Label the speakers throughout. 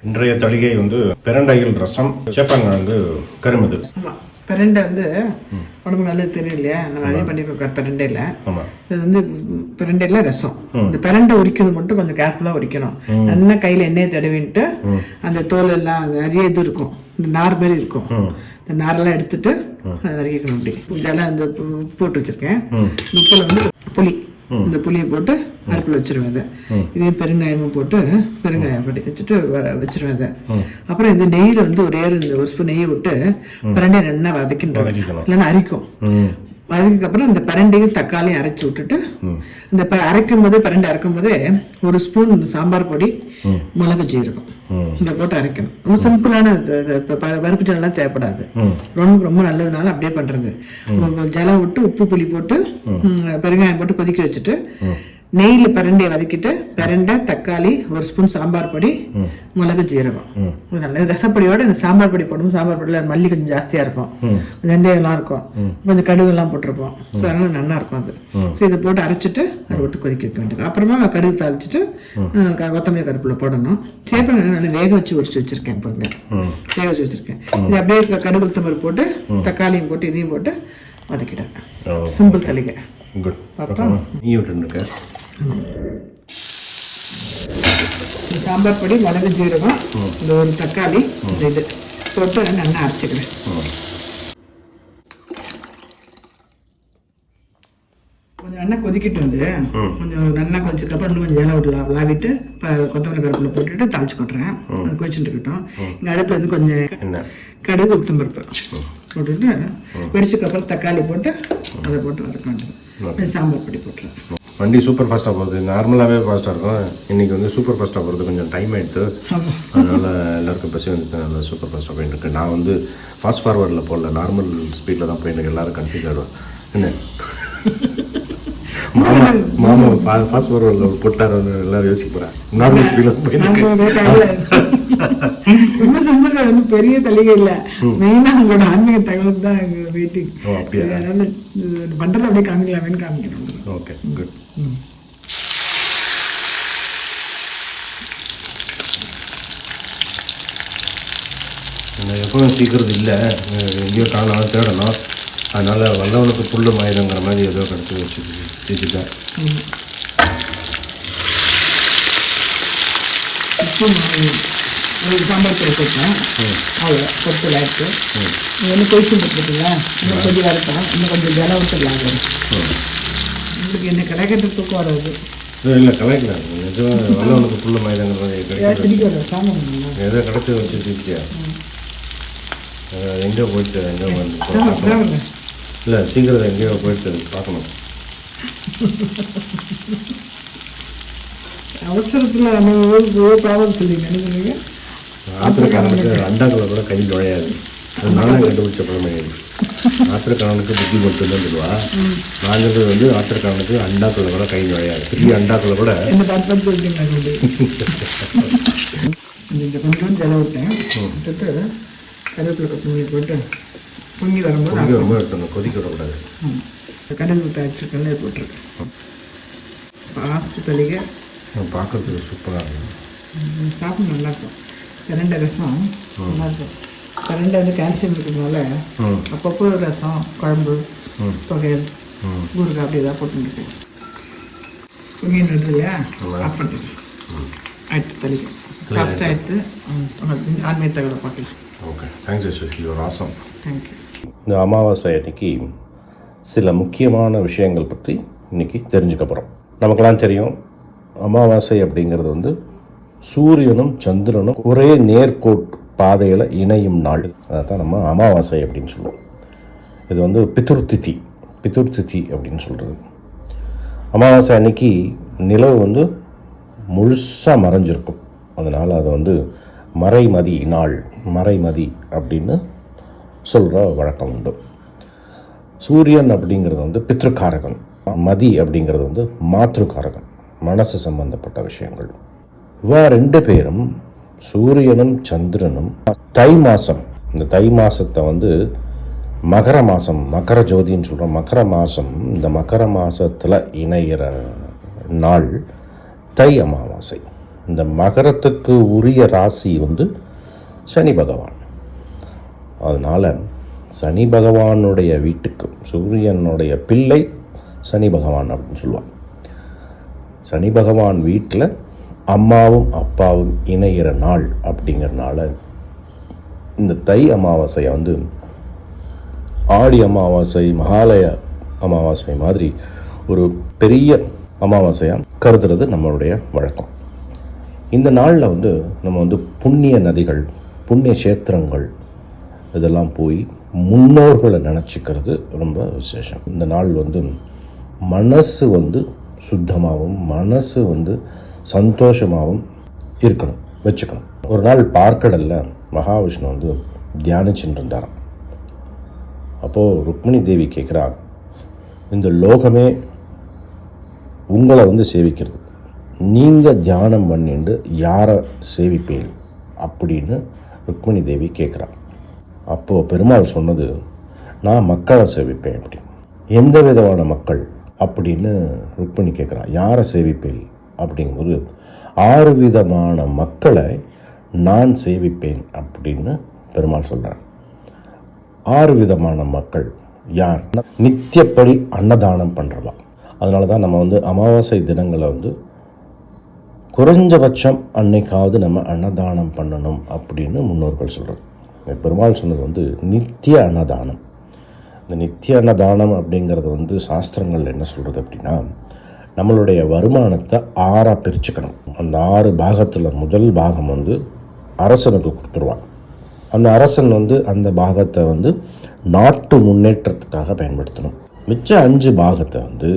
Speaker 1: இன்றைய தளிகை வந்து பிரண்டையில் ரசம், சேப்பங்கிழங்கு கருமது.
Speaker 2: பிரண்டை வந்து உடம்பு நல்லது தெரியும் இல்லையா, நம்ம நிறைய பண்ணிருக்கோம் பிரண்டையில். இது வந்து பிரண்டையில் ரசம். இந்த பிரண்டை உரிக்கிறது மட்டும் கொஞ்சம் கேர்ஃபுல்லாக உரிக்கணும். நல்லா கையில் எண்ணெயை தடவின்ட்டு அந்த தோல் எல்லாம் நிறைய இது இருக்கும், இந்த நார் மாதிரி இருக்கும், இந்த நாரெல்லாம் எடுத்துட்டு அதை நறுக்கிக்கணும். அப்படி இதெல்லாம் இந்த போட்டு வச்சிருக்கேன். உப்பில் வந்து புளி, இந்த புளியை போட்டு அடுப்பில் வச்சிருவேன். அதை இதையும் பெருங்காயமும் போட்டு பெருங்காயம் படி வச்சுட்டு வச்சிருவேன். அதை அப்புறம் இந்த நெய்யில் வந்து ஒரு ஸ்பூன் நெய்யை விட்டு பிரண்டையை நல்லா வதக்கின்றோம், இல்லைன்னா அரிக்கும். அதுக்கப்புறம் இந்த பிரண்டையும் தக்காளியும் அரைச்சி விட்டுட்டு இந்த அரைக்கும் போதே பிரண்டை அரைக்கும் போதே ஒரு ஸ்பூன் சாம்பார் பொடி, மிளகு ஜீரகம் இதை போட்டு அரைக்கணும். ரொம்ப சிம்பிளான பருப்பு ஜலம் தேவைப்படாது, ரொம்ப ரொம்ப நல்லதுனால அப்படியே பண்றது. ஜலம் விட்டு உப்பு புளி போட்டு பெருங்காயம் போட்டு கொதிக்க வச்சுட்டு நெய்யில் பிரண்டையை வதக்கிட்டு பிரண்டை, தக்காளி, ஒரு ஸ்பூன் சாம்பார் பொடி, மிளகு ஜீரகம், நல்ல ரசப்பொடியோட இந்த சாம்பார் பொடி போடுவோம். சாம்பார் பொடியில் மல்லி கொஞ்சம் ஜாஸ்தியாக இருக்கும், வெந்தயம்லாம் இருக்கும், கொஞ்சம் கடுகுலாம் போட்டிருப்போம். ஸோ அதனால நல்லா இருக்கும் அது. ஸோ இதை போட்டு அரைச்சிட்டு அதை விட்டு கொதிக்க வைக்க வேண்டியது. அப்புறமா கடுகு தாளிச்சிட்டு கொத்தமல்லி கருப்பில் போடணும். சேப்பை நல்லா வேக வச்சு உரிச்சு வச்சிருக்கேன். இப்போ வேக வச்சு வச்சிருக்கேன். இது அப்படியே கடுகு உளுத்தம்பருப்பு போட்டு தக்காளியும் போட்டு இதையும் போட்டு வதக்கிடுவேன். சிம்பிள் தளிகை. சாம்பார் பொடி, மிளகு ஜீரகம், இந்த ஒரு தக்காளி, இது போட்டு நல்லா அரைச்சிக்கிறேன். கொஞ்சம் நல்லா கொதிக்கிட்டு வந்து கொஞ்சம் நல்லா கொதிச்சதுக்கப்புறம் இன்னும் கொஞ்சம் ஏலம் விடலாம் விளாவிட்டு கொத்தமல்லி கருப்பில் போட்டுட்டு தாளிச்சு கொட்டுறேன். கொதிச்சுட்டு இருக்கட்டும். இங்கே அடுப்பில் வந்து கொஞ்சம் கடுகு உளுத்தம்பருப்பு போட்டுட்டு வெடிச்சதுக்கப்புறம் தக்காளி போட்டு அதை போட்டு வதக்க வேண்டியது. சாம்பார் பொடி போட்டுருவேன்.
Speaker 1: வண்டி சூப்பர் ஃபாஸ்ட்டாக போகுது. நார்மலாகவே ஃபாஸ்ட்டாக இருக்கும், இன்றைக்கி வந்து சூப்பர் ஃபாஸ்ட்டாக போகிறது கொஞ்சம் டைம் ஆகிடுது. அதனால் எல்லாருக்கும் பசி வந்து நல்லா சூப்பர் ஃபாஸ்ட்டாக போயிட்டுருக்கு. நான் வந்து ஃபாஸ்ட் ஃபார்வர்டில் போடல, நார்மல் ஸ்பீடில் தான் போயிட்டு எல்லோரும் கன்ஃபியூஸ் ஆகிடுவேன். என்ன மாமா ஃபாஸ்ட் ஃபார்வர்டில் போட்டார் எல்லோரும் யோசிக்க போகிறேன். நார்மல் ஸ்பீடில் போயிட்டு
Speaker 2: ரொம்ப சிம்பிள், ஒன்றும் பெரிய தளிகை இல்லை. மெயினாக உங்களோட ஆன்மீக தகவல் தான் எங்கள் வெயிட்டிங். அதனால பண்ணுறது அப்படியே காமிக்கலாமேன்னு காமிக்கணும்.
Speaker 1: Okay, good. எப்பவும் சீக்கிரம் இல்லை, எங்கேயோ காணலாம் தேடணும். அதனால் வல்லவனுக்கு புல்லு மாயுதங்கிற மாதிரி ஏதோ கிடச்சி வச்சு செஞ்சுட்டேன்.
Speaker 2: சாம்பார் பொடி போட்டேன், அவ்வளோ பொருட்கள் ஆயிடுச்சு. இன்னும் கொதிச்சு போட்டுருக்குங்களா, இன்னும் கொஞ்சம் வறுத்தேன், இன்னும் கொஞ்சம் ஜலம் விட்டுடலாம். உங்களுக்கு என்ன கலைக்கட்டு தூக்கம் வராது.
Speaker 1: இல்லை கலைக்கல, நிஜமாக வல்லவனுக்கு புல்லு மாயுதங்கிற மாதிரி கிடைக்கும்.
Speaker 2: சாமான்
Speaker 1: ஏதோ கிடச்சி வச்சு செஞ்சியா? எங்கேயோ போயிட்டு எங்கேயோ வந்து இல்லை சீக்கிரம் எங்கேயோ போயிட்டு பார்க்கணும்.
Speaker 2: அவசரத்தில் ப்ராப்ளம் சொல்லிங்க நினைக்கிறீங்க.
Speaker 1: ஆத்திரக்காரனுக்கு அண்டாக்களை கூட கை நுழையாது, அது நானும் கண்டுபிடிச்ச பழமையாது. ஆத்திரக்காரனுக்கு புத்தி மட்டும்தான் சொல்லுவா. நாங்கள் வந்து ஆத்திரக்காரனுக்கு அண்டாக்களை கூட கை நுழையாது, பெரிய அண்டாக்களை கூட.
Speaker 2: கொஞ்சம் ஜலம் விட்டேன், விட்டுட்டு கருவேப்பிலை கொத்தமல்லி போட்டு பொங்கி வரும்போது
Speaker 1: ரொம்ப இருக்கணும், கொதிக்க விடக்கூடாது.
Speaker 2: கடுகு தாய்ச்சிக்கல்ல போட்டிருக்கேன். ஃபாஸ்ட் தளிகை
Speaker 1: பார்க்கறதுக்கு சூப்பராக இருக்கும்,
Speaker 2: சாப்பிட நல்லாயிருக்கும். பிரண்டை ரசம் நல்லாயிருக்கும். பிரண்டை வந்து கால்சியம் இருக்கிறதுனால அப்பப்போ ரசம், குழம்பு, தொகையல், ஊறுகாய் அப்படி ஏதாவது போட்டுருக்கேன். பொங்கின்றது இல்லையா, ஆஃப் பண்ணிட்டு ஆயிடுத்து தளிகை. ஃபாஸ்ட்டாக எடுத்து ஆன்மீக தகவலை பார்க்கலாம்.
Speaker 1: Okay, thanks Yashasvi, your awesome.
Speaker 2: Thank you.
Speaker 1: இந்த அமாவாசை அன்னைக்கு சில முக்கியமான விஷயங்கள் பற்றி இன்றைக்கி தெரிஞ்சுக்க போகிறோம். நமக்கெல்லாம் தெரியும், அமாவாசை அப்படிங்கிறது வந்து சூரியனும் சந்திரனும் ஒரே நேர்கோட் பாதையில் இணையும் நாள். அதை தான் நம்ம அமாவாசை அப்படின்னு சொல்லுவோம். இது வந்து பிதுர்திதி அப்படின்னு சொல்கிறது. அமாவாசை அன்னைக்கு நிலவு வந்து முழுசாக மறைஞ்சிருக்கும். அதனால் அதை வந்து மறைமதி நாள், மறைமதி அப்படின்னு சொல்கிற வழக்கம் உண்டு. சூரியன் அப்படிங்கிறது வந்து பித்ருக்காரகன், மதி அப்படிங்கிறது வந்து மாத்ருக்காரகன், மனசு சம்பந்தப்பட்ட விஷயங்கள். இவா ரெண்டு பேரும், சூரியனும் சந்திரனும் தை மாதம், இந்த தை மாதத்தை வந்து மகர மாதம், மகர ஜோதின்னு சொல்கிறோம். மகர மாதம், இந்த மகர மாதத்தில் இணைகிற நாள் தை அமாவாசை. இந்த மகரத்துக்கு உரிய ராசி வந்து சனி பகவான். அதனால் சனி பகவானுடைய வீட்டுக்கு, சூரியனுடைய பிள்ளை சனி பகவான் அப்படின்னு சொல்லுவாங்க. சனி பகவான் வீட்டில் அம்மாவும் அப்பாவும் இணைகிற நாள் அப்படிங்கிறனால இந்த தை அமாவாசையை வந்து ஆடி அமாவாசை, மகாலய அமாவாசை மாதிரி ஒரு பெரிய அமாவாசையாக கருதுறது நம்மளுடைய வழக்கம். இந்த நாளில் வந்து நம்ம வந்து புண்ணிய நதிகள், புண்ணிய கஷேத்திரங்கள் இதெல்லாம் போய் முன்னோர்களை நினச்சிக்கிறது ரொம்ப விசேஷம். இந்த நாள் வந்து மனசு வந்து சுத்தமாகவும் மனசு வந்து சந்தோஷமாகவும் இருக்கணும், வச்சுக்கணும். ஒரு நாள் பார்க்கடலில் மகாவிஷ்ணு வந்து தியானிச்சுட்டு இருந்தாராம். அப்போது ருக்மிணி தேவி கேட்குறா, இந்த லோகமே உங்களை வந்து சேவிக்கிறது, நீங்கள் தியானம் பண்ணிட்டு யாரை சேவிப்பீர்கள் அப்படின்னு ருக்மிணி தேவி கேட்குறா. அப்போது பெருமாள் சொன்னது, நான் மக்களை சேவிப்பேன் அப்படி. எந்த விதமான மக்கள் அப்படின்னு ருக்மிணி கேட்குறா. யாரை சேவிப்பேன் அப்படிங்கும்போது 6 விதமான மக்களை நான் சேவிப்பேன் அப்படின்னு பெருமாள் சொல்கிறார். 6 விதமான மக்கள் யார்? நித்தியப்படி அன்னதானம் பண்ணுறவா. அதனால தான் நம்ம வந்து அமாவாசை தினங்களை வந்து குறைஞ்சபட்சம் அன்னைக்காவது நம்ம அன்னதானம் பண்ணணும் அப்படின்னு முன்னோர்கள் சொல்கிறது. பெருமாள் சொன்னது வந்து நித்திய அன்னதானம். இந்த நித்திய அன்னதானம் அப்படிங்கிறது வந்து சாஸ்திரங்கள் என்ன சொல்கிறது அப்படின்னா, நம்மளுடைய வருமானத்தை 6 பிரிச்சுக்கணும். அந்த 6 பாகத்தில் முதல் பாகம் வந்து அரசனுக்கு கொடுத்துருவான். அந்த அரசன் வந்து அந்த பாகத்தை வந்து நாட்டு முன்னேற்றத்துக்காக பயன்படுத்தணும். மிச்ச 5 பாகத்தை வந்து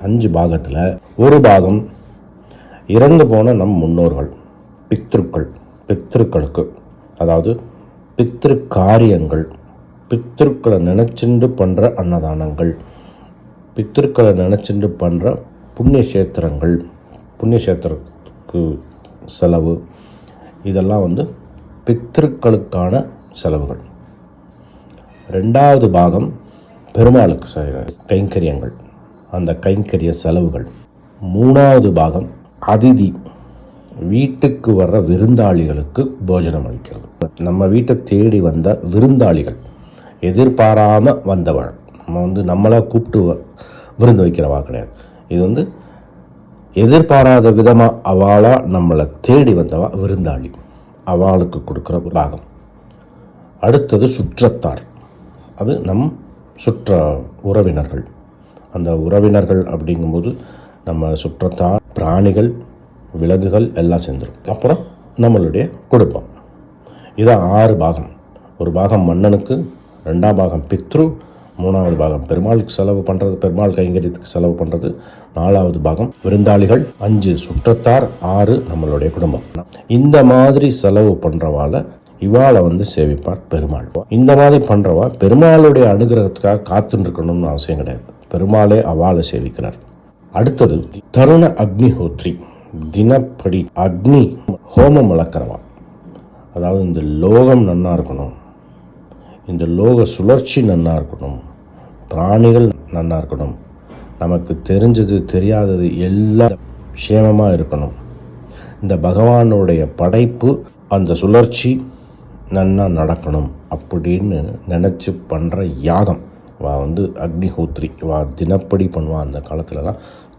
Speaker 1: 5 பாகத்தில் ஒரு பாகம் இறந்து போன நம் முன்னோர்கள், பித்ருக்களுக்கு, அதாவது பித்ரு காரியங்கள், பித்ருக்களை நினச்சிண்டு பண்ணுற அன்னதானங்கள், பித்ருக்களை நினச்சிண்டு பண்ணுற புண்ணியக்ஷேத்திரத்துக்கு செலவு, இதெல்லாம் வந்து பித்ருக்களுக்கான செலவுகள். 2வது பாகம் பெருமாளுக்கு செய்கிற கைங்கரியங்கள், அந்த கைங்கரிய செலவுகள். 3வது பாகம் அதிதி, வீட்டுக்கு வர்ற விருந்தாளிகளுக்கு போஜனம் அளிக்கிறது. நம்ம வீட்டை தேடி வந்த விருந்தாளிகள், எதிர்பாராமல் வந்தவள், நம்ம வந்து நம்மளை கூப்பிட்டு விருந்து வைக்கிறவா கிடையாது. இது வந்து எதிர்பாராத விதமாக அவளாக நம்மளை தேடி வந்தவா விருந்தாளி, அவளுக்கு கொடுக்குற பாகம். அடுத்தது சுற்றத்தார், அது நம் சுற்ற உறவினர்கள். அந்த உறவினர்கள் அப்படிங்கும்போது நம்ம சுற்றத்தார், பிராணிகள், விலங்குகள் எல்லாம் சேர்ந்துடும். அப்புறம் நம்மளுடைய குடும்பம். இதான் 6 பாகம். ஒரு பாகம் மன்னனுக்கு, 2ஆம் பாகம் பித்ரு, 3வது பாகம் பெருமாளுக்கு செலவு பண்ணுறது, பெருமாள் கைங்கரியத்துக்கு செலவு பண்ணுறது, 4வது பாகம் விருந்தாளிகள், 5 சுற்றத்தார், 6 நம்மளுடைய குடும்பம். இந்த மாதிரி செலவு பண்ணுறவால இவாளை வந்து சேவிப்பார் பெருமாள். இந்த மாதிரி பண்ணுறவா பெருமாளுடைய அனுகிரகத்துக்காக காத்துன்னு இருக்கணும்னு அவசியம் கிடையாது. பெருமாளே அவாளை சேவிக்கிறார். அடுத்தது தருண அக்னிஹோத்ரி, தினப்படி அக்னி ஹோமம் வளர்க்குறவா. அதாவது இந்த லோகம் நன்னா இருக்கணும், இந்த லோக சுழற்சி நன்னா இருக்கணும், பிராணிகள் நன்னா இருக்கணும், நமக்கு தெரிஞ்சது தெரியாதது எல்லாம் க்ஷேமமாக இருக்கணும், இந்த பகவானுடைய படைப்பு அந்த சுழற்சி நன்னா நடக்கணும் அப்படின்னு நினச்சி பண்ணுற யாகம் வா வந்து அக்னிஹோத்ரி. வா தினப்படி பண்ணுவான். அந்த காலத்துலலாம்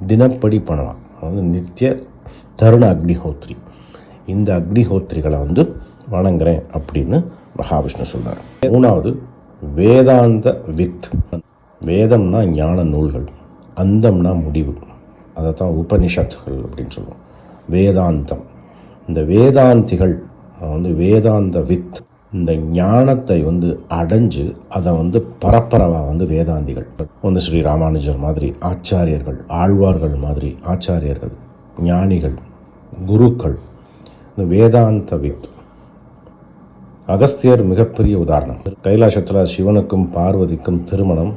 Speaker 1: தினப்படி பண்ணுவான். வந்து நித்திய தருண அக்னிஹோத்ரி. இந்த அக்னிஹோத்ரிகளை வந்து வணங்குறேன் அப்படின்னு மகாவிஷ்ணு சொல்கிறார். 3வது வேதாந்த வித். வேதம்னா ஞான நூல்கள், அந்தம்னா முடிவு, அதை தான் உபனிஷத்துகள் அப்படின்னு சொல்லுவோம். வேதாந்தம், இந்த வேதாந்திகள் வந்து வேதாந்த வித், இந்த ஞானத்தை வந்து அடைஞ்சு அதை வந்து பரப்பரவா வந்து வேதாந்திகள். வந்து ஸ்ரீ ராமானுஜர் மாதிரி ஆச்சாரியர்கள், ஆழ்வார்கள் மாதிரி ஆச்சாரியர்கள், ஞானிகள், குருக்கள், இந்த வேதாந்த வித். அகஸ்தியர் மிகப்பெரிய உதாரணம். கைலாசத்தில் சிவனுக்கும் பார்வதிக்கும் திருமணம்.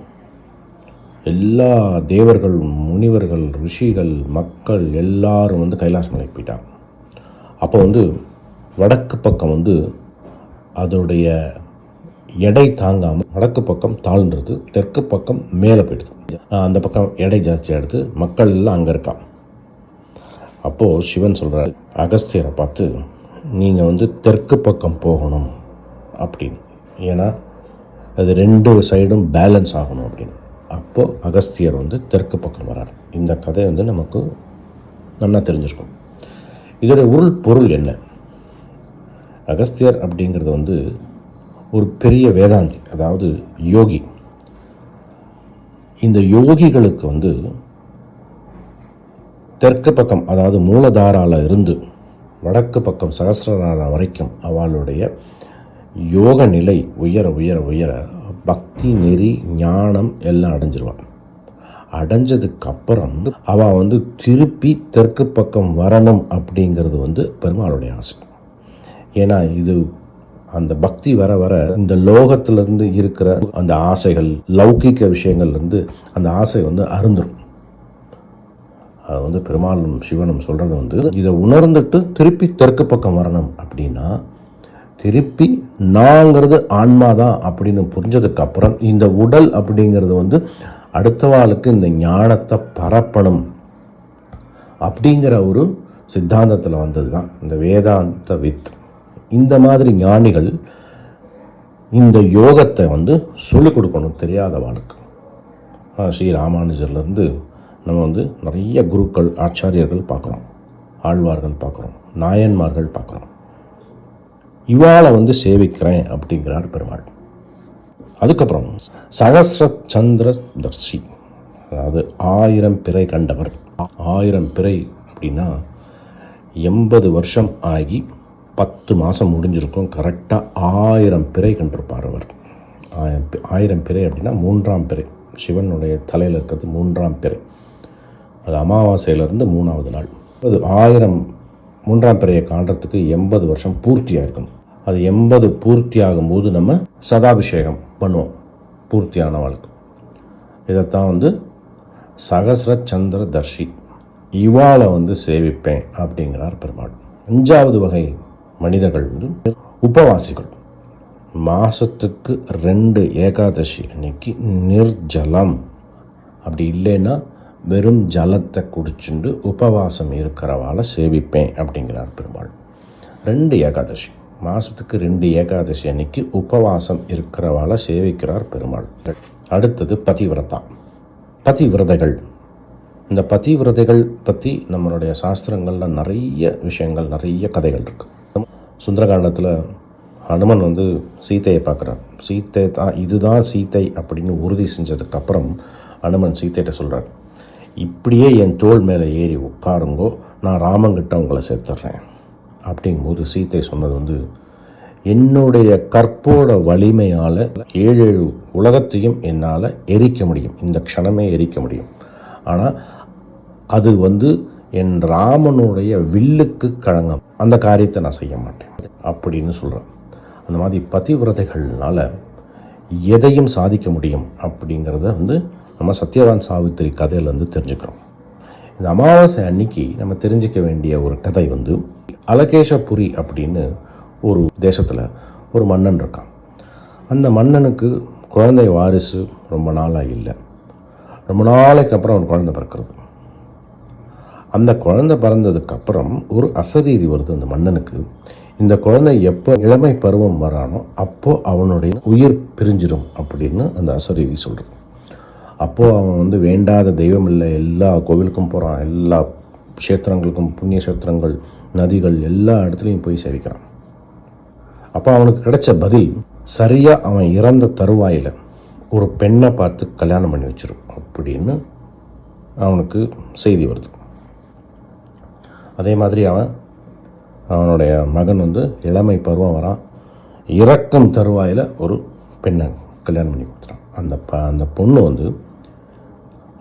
Speaker 1: எல்லா தேவர்கள், முனிவர்கள், ரிஷிகள், மக்கள் எல்லாரும் வந்து கைலாச மலைக்கு போயிட்டாங்க. அப்போ வந்து வடக்கு பக்கம் வந்து அதோடைய எடை தாங்காமல் வடக்கு பக்கம் தாழ்ன்றது, தெற்கு பக்கம் மேலே போயிடுது. அந்த பக்கம் எடை ஜாஸ்தியாக எடுத்து மக்கள் எல்லாம் அங்கே இருக்கான். அப்போது சிவன் சொல்கிறார் அகஸ்தியரை பார்த்து, நீங்கள் வந்து தெற்கு பக்கம் போகணும் அப்படின்னு, ஏன்னா அது 2 சைடும் பேலன்ஸ் ஆகணும் அப்படின்னு. அப்போது அகஸ்தியர் வந்து தெற்கு பக்கம் வரார். இந்த கதை வந்து நமக்கு நல்லா தெரிஞ்சிருக்கும். இதோட பொருள் என்ன? அகஸ்தியர் அப்படிங்கிறது வந்து ஒரு பெரிய வேதாந்தி, அதாவது யோகி. இந்த யோகிகளுக்கு வந்து தெற்கு பக்கம், அதாவது மூலதாரால இருந்து வடக்கு பக்கம் சகசிரநாரா வரைக்கும் அவளுடைய யோக நிலை உயர உயர உயர பக்தி நெறி ஞானம் எல்லாம் அடைஞ்சிருவாள். அடைஞ்சதுக்கு அப்புறம் அவள் வந்து திருப்பி தெற்கு பக்கம் வரணும் அப்படிங்கிறது வந்து பெருமாளுடைய ஆசை. ஏன்னா இது அந்த பக்தி வர வர இந்த லோகத்திலிருந்து இருக்கிற அந்த ஆசைகள், லௌகிக்க விஷயங்கள்லேருந்து அந்த ஆசை வந்து அருந்துடும். அது வந்து பெருமாளும் சிவனும் சொல்கிறது வந்து இதை உணர்ந்துட்டு திருப்பி தெற்கு பக்கம் வரணும் அப்படின்னா, திருப்பி நாங்கிறது ஆன்மாதான் அப்படின்னு புரிஞ்சதுக்கு அப்புறம் இந்த உடல் அப்படிங்கிறது வந்து அடுத்தவாளுக்கு இந்த ஞானத்தை பரப்பணும் அப்படிங்கிற ஒரு சித்தாந்தத்தில் வந்தது தான் இந்த வேதாந்த வித். இந்த மாதிரி ஞானிகள் இந்த யோகத்தை வந்து சொல்லிக் கொடுக்கணும் தெரியாதவாளுக்கு. ஸ்ரீ ராமானுஜர்லேருந்து நம்ம வந்து நிறைய குருக்கள் ஆச்சாரியர்கள் பார்க்குறோம், ஆழ்வார்கள் பார்க்குறோம், நாயன்மார்கள் பார்க்குறோம். இவாளை வந்து சேவிக்கிறேன் அப்படிங்கிறார் பெருமாள். அதுக்கப்புறம் சகஸ்ர சந்திர தர்ஷி, அதாவது 1000 பிறை கண்டவர். 1000 பிறை அப்படின்னா 80 வருஷம் ஆகி 10 மாதம் முடிஞ்சிருக்கும். கரெக்டாக 1000 பிறை கண்டிருப்பார் அவர். 1000 பிறை அப்படின்னா 3ஆம் பிறை, சிவனுடைய தலையில் இருக்கிறது 3ஆம் பிறை. அது அமாவாசையிலேருந்து 3ஆவது நாள். அது 1000 3ஆம் பிறையை காண்றதுக்கு 80 வருஷம் பூர்த்தியாக இருக்கணும். அது 80 பூர்த்தி ஆகும்போது நம்ம சதாபிஷேகம் பண்ணுவோம் பூர்த்தியானவளுக்கு. இதைத்தான் வந்து சகஸ்ர சந்திர தர்ஷி, இவாளை வந்து சேவிப்பேன் அப்படிங்கிறார் பெருமாள். 5வது வகை மனிதர்கள் வந்து உபவாசிகள். மாதத்துக்கு 2 ஏகாதசி அன்னைக்கு நிர்ஜலம், அப்படி இல்லைன்னா வெறும் ஜலத்தை குடிச்சுண்டு உபவாசம் இருக்கிறவாளை சேவிப்பேன் அப்படிங்கிறார் பெருமாள். 2 ஏகாதசி, மாதத்துக்கு 2 ஏகாதசி அன்னைக்கு உபவாசம் இருக்கிறவாளை சேவிக்கிறார் பெருமாள். அடுத்தது பதிவிரதா, பதிவிரதைகள். இந்த பதிவிரதைகள் பற்றி நம்மளுடைய சாஸ்திரங்களில் நிறைய விஷயங்கள், நிறைய கதைகள் இருக்குது. சுந்தரகாண்டத்தில் ஹனுமன் வந்து சீத்தையை பார்க்குறார். சீத்தை தான், இதுதான் சீத்தை அப்படின்னு உறுதி செஞ்சதுக்கப்புறம் ஹனுமன் சீத்தைகிட்ட சொல்கிறார், இப்படியே என் தோள் மேலே ஏறி உட்காருங்கோ, நான் ராமங்கிட்ட உங்களை சேர்த்துட்றேன். அப்படிங்கும்போது சீத்தை சொன்னது வந்து, என்னுடைய கற்போட வலிமையால் 7 உலகத்தையும் என்னால் எரிக்க முடியும், இந்த க்ஷணமே எரிக்க முடியும். ஆனால் அது வந்து என் ராமனுடைய வில்லுக்கு கழங்கம், அந்த காரியத்தை நான் செய்ய மாட்டேன் அப்படின்னு சொல்கிறேன். அந்த மாதிரி பதிவிரதைகள்னால எதையும் சாதிக்க முடியும் அப்படிங்கிறத வந்து நம்ம சத்யவான் சாவித்திரி கதையிலேருந்து தெரிஞ்சுக்கிறோம். இந்த அமாவாசை அன்னைக்கு நம்ம தெரிஞ்சிக்க வேண்டிய ஒரு கதை வந்து, அலகேஷபுரி அப்படின்னு ஒரு தேசத்தில் ஒரு மன்னன் இருக்கான். அந்த மன்னனுக்கு குழந்தை வாரிசு ரொம்ப நாளாக இல்லை. ரொம்ப நாளைக்கு அப்புறம் ஒரு குழந்தை பிறக்கிறது. அந்த குழந்தை பிறந்ததுக்கப்புறம் ஒரு அசரீரி வருது அந்த மன்னனுக்கு. இந்த குழந்தை எப்போ இளமை பருவம் வரானோ அப்போது அவனுடைய உயிர் பிரிஞ்சிடும் அப்படின்னு அந்த அசரீரி சொல்கிறது. அப்போது அவன் வந்து வேண்டாத தெய்வம் இல்லை, எல்லா கோவிலுக்கும் போகிறான், எல்லா க்ஷேத்திரங்களுக்கும், புண்ணிய க்ஷேத்திரங்கள், நதிகள், எல்லா இடத்துலையும் போய் சேவிக்கிறான். அப்போ அவனுக்கு கிடைச்ச பதில், சரியாக அவன் இறந்த தருவாயில் ஒரு பெண்ணை பார்த்து கல்யாணம் பண்ணி வச்சிரும் அப்படின்னு அவனுக்கு செய்தி வருது. அதே மாதிரி அவனுடைய மகன் வந்து இளமை பருவம் வரான், இறக்கும் தருவாயில் ஒரு பெண்ணை கல்யாணம் பண்ணி கொடுத்துறான். அந்த பொண்ணு வந்து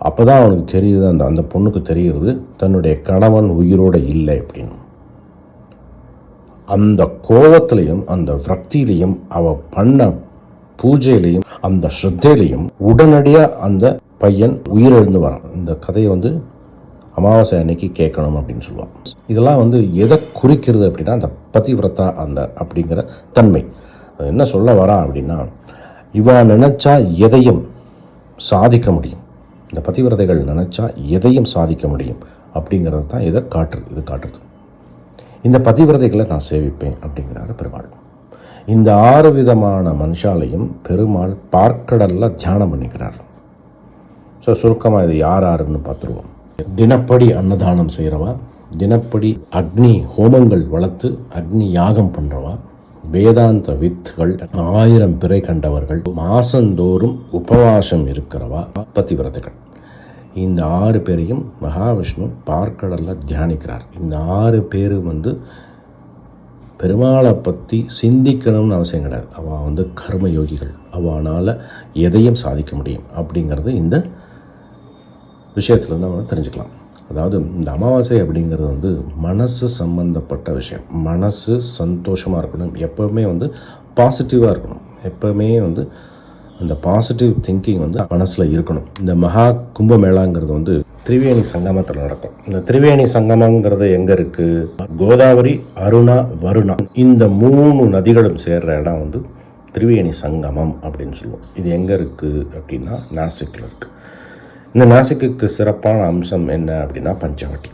Speaker 1: அப்போ தான் அவனுக்கு தெரியுது, அந்த பொண்ணுக்கு தெரிகிறது தன்னுடைய கணவன் உயிரோடு இல்லை அப்படின்னு. அந்த கோபத்திலையும் அந்த விரக்தியிலையும் அவள் பண்ண பூஜையிலையும் அந்த ஸ்ரத்தையிலையும் உடனடியாக அந்த பையன் உயிரிழந்து வரான். இந்த கதையை வந்து அமாவாசை அன்னைக்கு கேட்கணும் அப்படின்னு சொல்லுவான். இதெல்லாம் வந்து எதை குறிக்கிறது அப்படின்னா, அந்த பதிவிரதா அந்த அப்படிங்கிற தன்மை. அது என்ன சொல்ல வரான் அப்படின்னா, இவன் நினச்சா எதையும் சாதிக்க முடியும். இந்த பதிவிரதைகள் நினச்சா எதையும் சாதிக்க முடியும் அப்படிங்கிறது தான் இது காட்டுறது. இந்த பதிவிரதைகளை நான் சேவிப்பேன் அப்படிங்கிறாரு பெருமாள். இந்த 6 விதமான மனுஷாலையும் பெருமாள் பார்க்கடலில் தியானம் பண்ணிக்கிறார். ஸோ சுருக்கமாக இது யாருன்னு பார்த்துருவோம். தினப்படி அன்னதானம் செய்கிறவா, தினப்படி அக்னி ஹோமங்கள் வளர்த்து அக்னி யாகம் பண்ணுறவா, வேதாந்த வித்துகள், 1000 பிறை கண்டவர்கள், மாசந்தோறும் உபவாசம் இருக்கிறவா, பதிவிரதைகள். இந்த 6 பேரையும் மகாவிஷ்ணு பார்க்கடலில் தியானிக்கிறார். இந்த 6 பேரும் பெருமாளை பற்றி சிந்திக்கணும்னு அவசியம் கிடையாது. அவள் கர்மயோகிகள், அவனால் எதையும் சாதிக்க முடியும் அப்படிங்கிறது இந்த விஷயத்துலேருந்து நம்ம தெரிஞ்சுக்கலாம். அதாவது இந்த அமாவாசை அப்படிங்கிறது மனசு சம்பந்தப்பட்ட விஷயம். மனசு சந்தோஷமாக இருக்கணும், எப்போவுமே பாசிட்டிவாக இருக்கணும், எப்போவுமே அந்த பாசிட்டிவ் திங்கிங் மனசில் இருக்கணும். இந்த மகா கும்பமேளாங்கிறது திரிவேணி சங்கமத்தில் நடக்கும். இந்த திரிவேணி சங்கமங்கிறது எங்கே இருக்குது? கோதாவரி, அருணா, வருணா இந்த 3 நதிகளும் சேர்கிற இடம் திரிவேணி சங்கமம் அப்படின்னு சொல்லுவோம். இது எங்கே இருக்குது அப்படின்னா நாசிக்கில் இருக்குது. இந்த நாசிக்கு சிறப்பான அம்சம் என்ன அப்படின்னா பஞ்சவட்டி.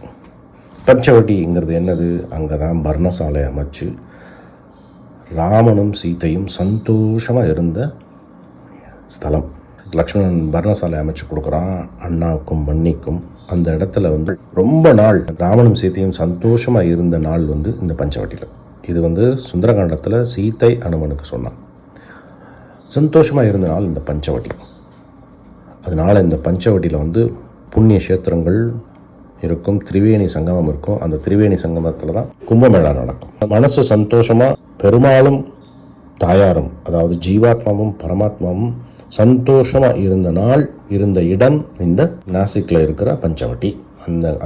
Speaker 1: பஞ்சவட்டிங்கிறது என்னது? அங்கே தான் பர்ணசாலை அமைச்சு ராமனும் சீத்தையும் சந்தோஷமாக இருந்த ஸ்தலம். லக்ஷ்மணன் பர்ணசாலை அமைச்சு கொடுக்குறான் அண்ணாவுக்கும் மன்னிக்கும். அந்த இடத்துல ரொம்ப நாள் ராமனும் சீத்தையும் சந்தோஷமாக இருந்த நாள் இந்த பஞ்சவட்டியில். இது சுந்தரகாண்டத்தில் சீத்தை அனுமனுக்கு சொன்னான். சந்தோஷமாக இருந்த நாள் இந்த பஞ்சவட்டி. அதனால் இந்த பஞ்சவட்டியில் புண்ணிய கஷேத்திரங்கள் இருக்கும், திரிவேணி சங்கமம் இருக்கும். அந்த திரிவேணி சங்கமத்தில் தான் கும்பமேளா நடக்கும். மனசு சந்தோஷமாக பெருமாளும் தாயாரும், அதாவது ஜீவாத்மாவும் பரமாத்மாவும் சந்தோஷமாக இருந்த நாள், இருந்த இடம் இந்த நாசிக்கில் இருக்கிற பஞ்சவட்டி.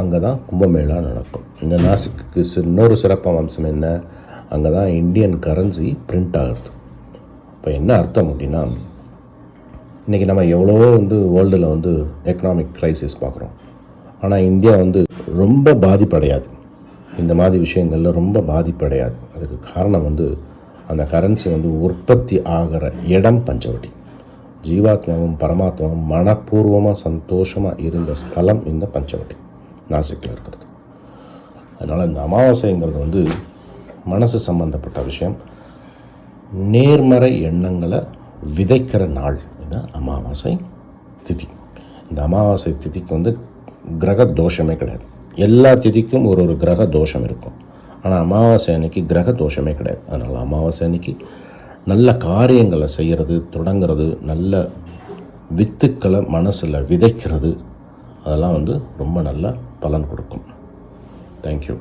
Speaker 1: அங்கே தான் கும்பமேளா நடக்கும். இந்த நாசிக்கு இன்னொரு சிறப்பான அம்சம் என்ன? அங்கே தான் இந்தியன் கரன்சி பிரிண்ட் ஆகுது. இப்போ என்ன அர்த்தம் அப்படின்னா, இன்றைக்கி நம்ம எவ்வளோ வேர்ல்டில் எக்கனாமிக் க்ரைசிஸ் பார்க்குறோம். ஆனால் இந்தியா ரொம்ப பாதிப்படையாது, இந்த மாதிரி விஷயங்களில் ரொம்ப பாதிப்படையாது. அதுக்கு காரணம் அந்த கரன்சி உற்பத்தி ஆகிற இடம் பஞ்சவட்டி. ஜீவாத்மாவும் பரமாத்மாவும் மனப்பூர்வமாக சந்தோஷமாக இருந்த ஸ்தலம் இந்த பஞ்சவட்டி நாசிக்கில் இருக்கிறது. அதனால் இந்த அமாவாசைங்கிறது மனசு சம்பந்தப்பட்ட விஷயம். நேர்மறை எண்ணங்களை விதைக்கிற நாள் இந்த அமாவாசை திதி. இந்த அமாவாசை திதிக்கு கிரக தோஷமே கிடையாது. எல்லா திதிக்கும் ஒரு கிரக தோஷம் இருக்கும். ஆனால் அமாவாசை அன்னைக்கு கிரக தோஷமே கிடையாது. அதனால் அமாவாசை அன்னைக்கு நல்ல காரியங்களை செய்கிறது, தொடங்கிறது, நல்ல வித்துக்களை மனசில் விதைக்கிறது, அதெல்லாம் ரொம்ப நல்ல பலன் கொடுக்கும். தேங்க்யூ.